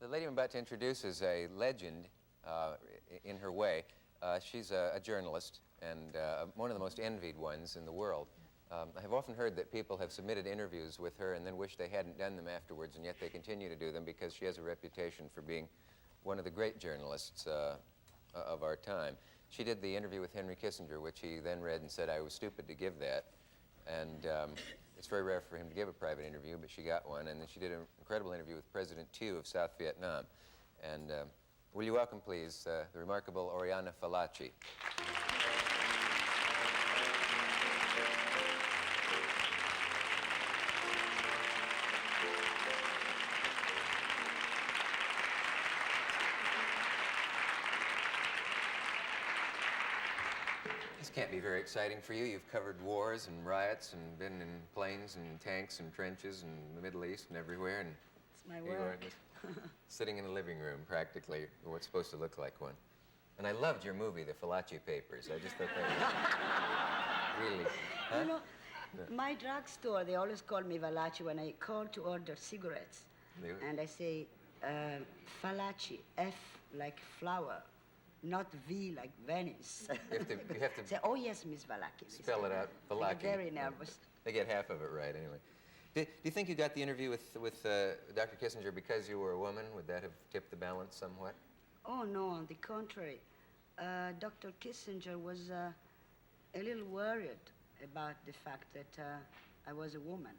The lady I'm about to introduce is a legend in her way. She's a journalist and one of the most envied ones in the world. I have often heard that people have submitted interviews with her and then wish they hadn't done them afterwards, and yet they continue to do them because she has a reputation for being one of the great journalists of our time. She did the interview with Henry Kissinger, which he then read and said, I was stupid to give that. And it's very rare for him to give a private interview, but she got one. And then she did an incredible interview with President Thieu of South Vietnam. And will you welcome, please, the remarkable Oriana Fallaci. This can't be very exciting for you. You've covered wars and riots and been in planes and tanks and trenches and the Middle East and everywhere. And it's my work. Sitting in a living room, practically, what's supposed to look like one. And I loved your movie, The Fallaci Papers. I just thought that was really... Huh? You know, my drugstore, they always call me Fallaci when I call to order cigarettes. And I say, Fallaci, F like flower. Not V like Venice. You have to say, oh yes, Miss Fallaci. Spell it out, Fallaci. I'm very nervous. They get half of it right, anyway. Do you think you got the interview with Dr. Kissinger because you were a woman? Would that have tipped the balance somewhat? Oh, no, on the contrary. Dr. Kissinger was a little worried about the fact that I was a woman.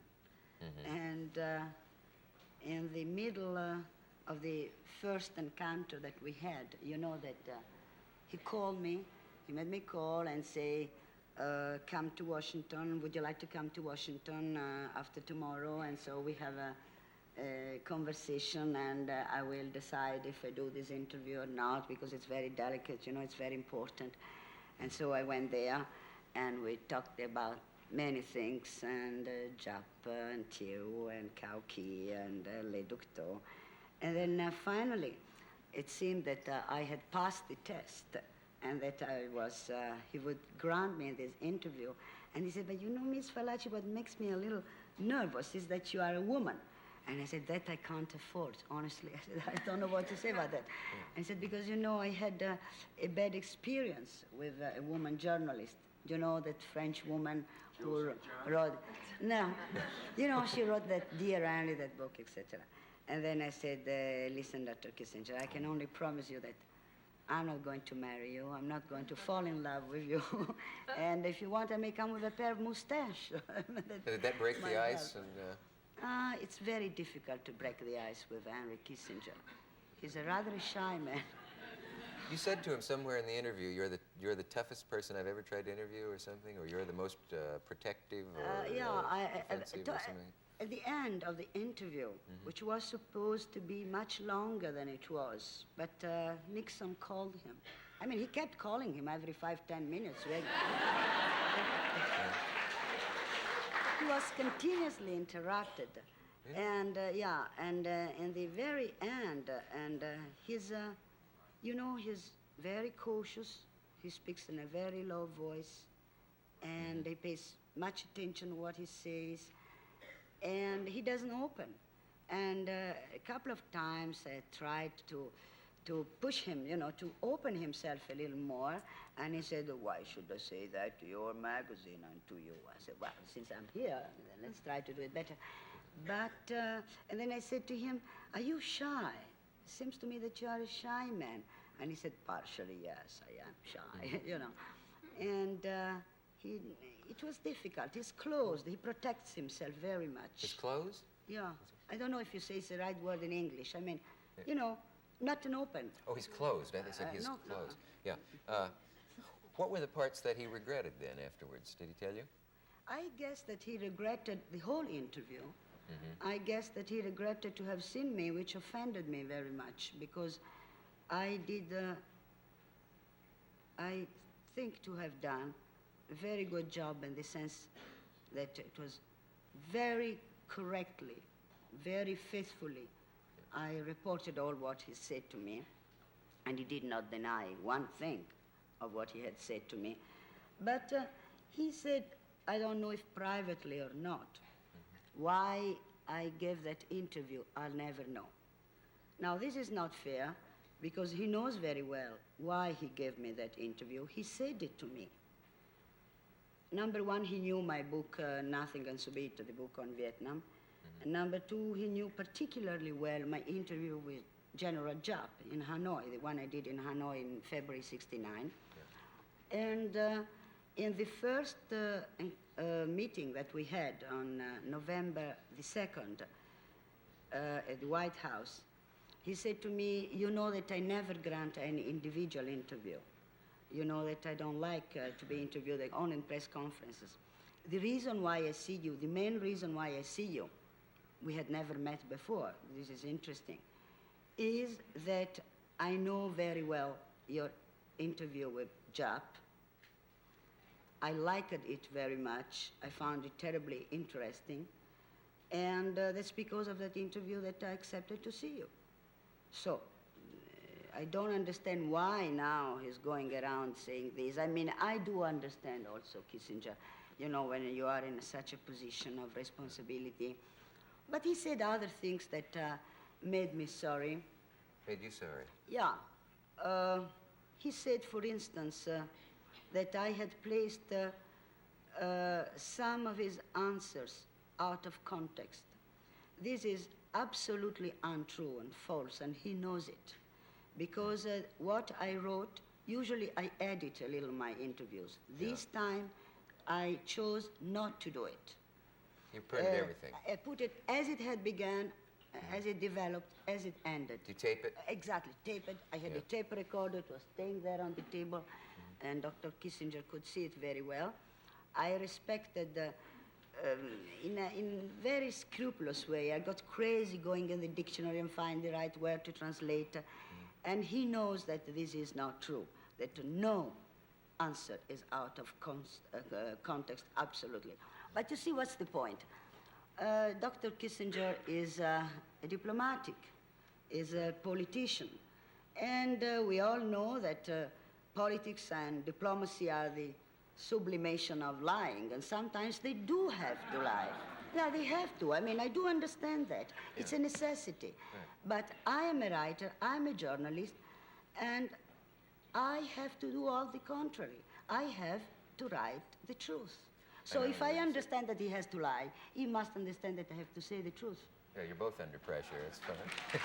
Mm-hmm. And in the middle of the first encounter that we had, you know that he called me, he made me call and say, come to Washington, would you like to come to Washington after tomorrow? And so we have a conversation, and I will decide if I do this interview or not, because it's very delicate, you know, it's very important. And so I went there, and we talked about many things, and Jap and Thieu and Kauki and Le Docteur. And then finally, it seemed that I had passed the test and that I was, he would grant me this interview. And he said, but you know, Miss Fallaci, what makes me a little nervous is that you are a woman. And I said, that I can't afford, honestly. I said, I don't know what to say about that. And he said, because, you know, I had a bad experience with a woman journalist. You know, that French woman who wrote, no, you know, she wrote that Dear Annie, that book, etc. And then I said, listen, Dr. Kissinger, I can only promise you that I'm not going to marry you. I'm not going to fall in love with you. And if you want, I may come with a pair of mustache. Did that break the ice? And, it's very difficult to break the ice with Henry Kissinger. He's a rather shy man. You said to him somewhere in the interview, you're the toughest person I've ever tried to interview or something, or you're the most protective or offensive or something? At the end of the interview, mm-hmm. which was supposed to be much longer than it was, but Nixon called him. I mean, he kept calling him every 5-10 minutes. He was continuously interrupted. Yeah. And in the very end, he's, you know, he's very cautious. He speaks in a very low voice, and mm-hmm. he pays much attention to what he says. And he doesn't open. And a couple of times I tried to push him, you know, to open himself a little more. And he said, why should I say that to your magazine and to you? I said, well, since I'm here, then let's try to do it better. But, and then I said to him, are you shy? It seems to me that you are a shy man. And he said, partially, yes, I am shy, you know. And it was difficult. He's closed. He protects himself very much. He's closed? Yeah. I don't know if you say it's the right word in English. I mean, you know, not an open. Oh, he's closed. I said he's closed. No. Yeah. What were the parts that he regretted then afterwards? Did he tell you? I guess that he regretted the whole interview. Mm-hmm. I guess that he regretted to have seen me, which offended me very much, because I did, I think to have done a very good job in the sense that it was very correctly, very faithfully. I reported all what he said to me, and he did not deny one thing of what he had said to me. But he said, I don't know if privately or not, why I gave that interview, I'll never know. Now, this is not fair, because he knows very well why he gave me that interview. He said it to me. Number one, he knew my book, Nothing and Subito, the book on Vietnam. Mm-hmm. And number two, he knew particularly well my interview with General Giap in Hanoi, the one I did in Hanoi in February '69. Yeah. And in the first meeting that we had on November the 2nd at the White House, he said to me, you know that I never grant any individual interview. You know that I don't like to be interviewed only in press conferences. The reason why I see you, the main reason why I see you, we had never met before, this is interesting, is that I know very well your interview with Giap. I liked it very much. I found it terribly interesting. And that's because of that interview that I accepted to see you. So, I don't understand why now he's going around saying this. I mean, I do understand also, Kissinger, you know, when you are in such a position of responsibility. But he said other things that made me sorry. Made you sorry? Yeah. He said, for instance, that I had placed some of his answers out of context. This is absolutely untrue and false, and he knows it. Because what I wrote, usually I edit a little my interviews. This time, I chose not to do it. You printed everything? I put it as it had begun, as it developed, as it ended. Did you tape it? Exactly, tape it. I had a tape recorder. It was staying there on the table, and Dr. Kissinger could see it very well. I respected in a very scrupulous way. I got crazy going in the dictionary and find the right word to translate. And he knows that this is not true, that no answer is out of context, absolutely. But you see, what's the point? Dr. Kissinger is a diplomatic, is a politician. And we all know that politics and diplomacy are the sublimation of lying, and sometimes they do have to lie. Yeah, they have to. I mean, I do understand that. It's a necessity. Right. But I am a writer, I'm a journalist, and I have to do all the contrary. I have to write the truth. So if I understand that he has to lie, he must understand that I have to say the truth. Yeah, you're both under pressure. It's fine.